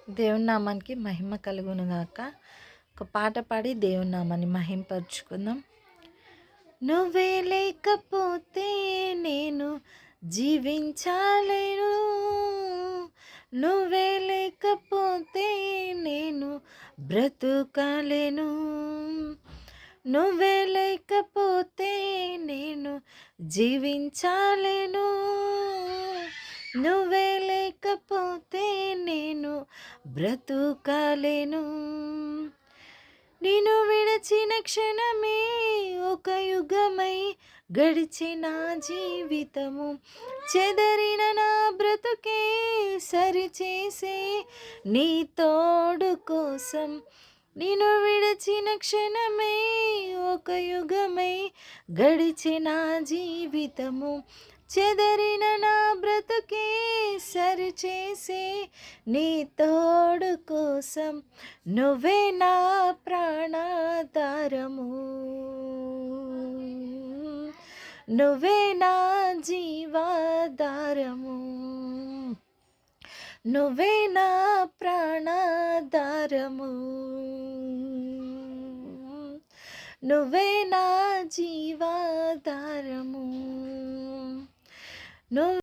దేవుని నామానికి మహిమ కలుగును గాక. ఒక పాట పాడి దేవుని నామాన్ని మహింపరుచుకుందాం. నువ్వే లేకపోతే నేను జీవించలేను, నువ్వే లేకపోతే నేను బ్రతుకలేను, నువ్వే లేకపోతే నేను జీవించలేను, నువ్వే లేకపోతే నేను బ్రతుకలేను. నిన్ను విడచిన క్షణమే ఒక యుగమై గడిచిన జీవితము, చెదరిన నా బ్రతుకే సరిచేసే నీ తోడు కోసం. నిన్ను విడచిన క్షణమే ఒక యుగమై గడిచిన జీవితము, చెదరిన నా బ్రతుకే సరిచేసే నీ తోడు కోసం. నువ్వే నా ప్రాణాధారము, నువ్వే నా జీవాధారము, నువ్వే నా ప్రాణాధారము, నువ్వే నా జీవాధారము. నువ్వు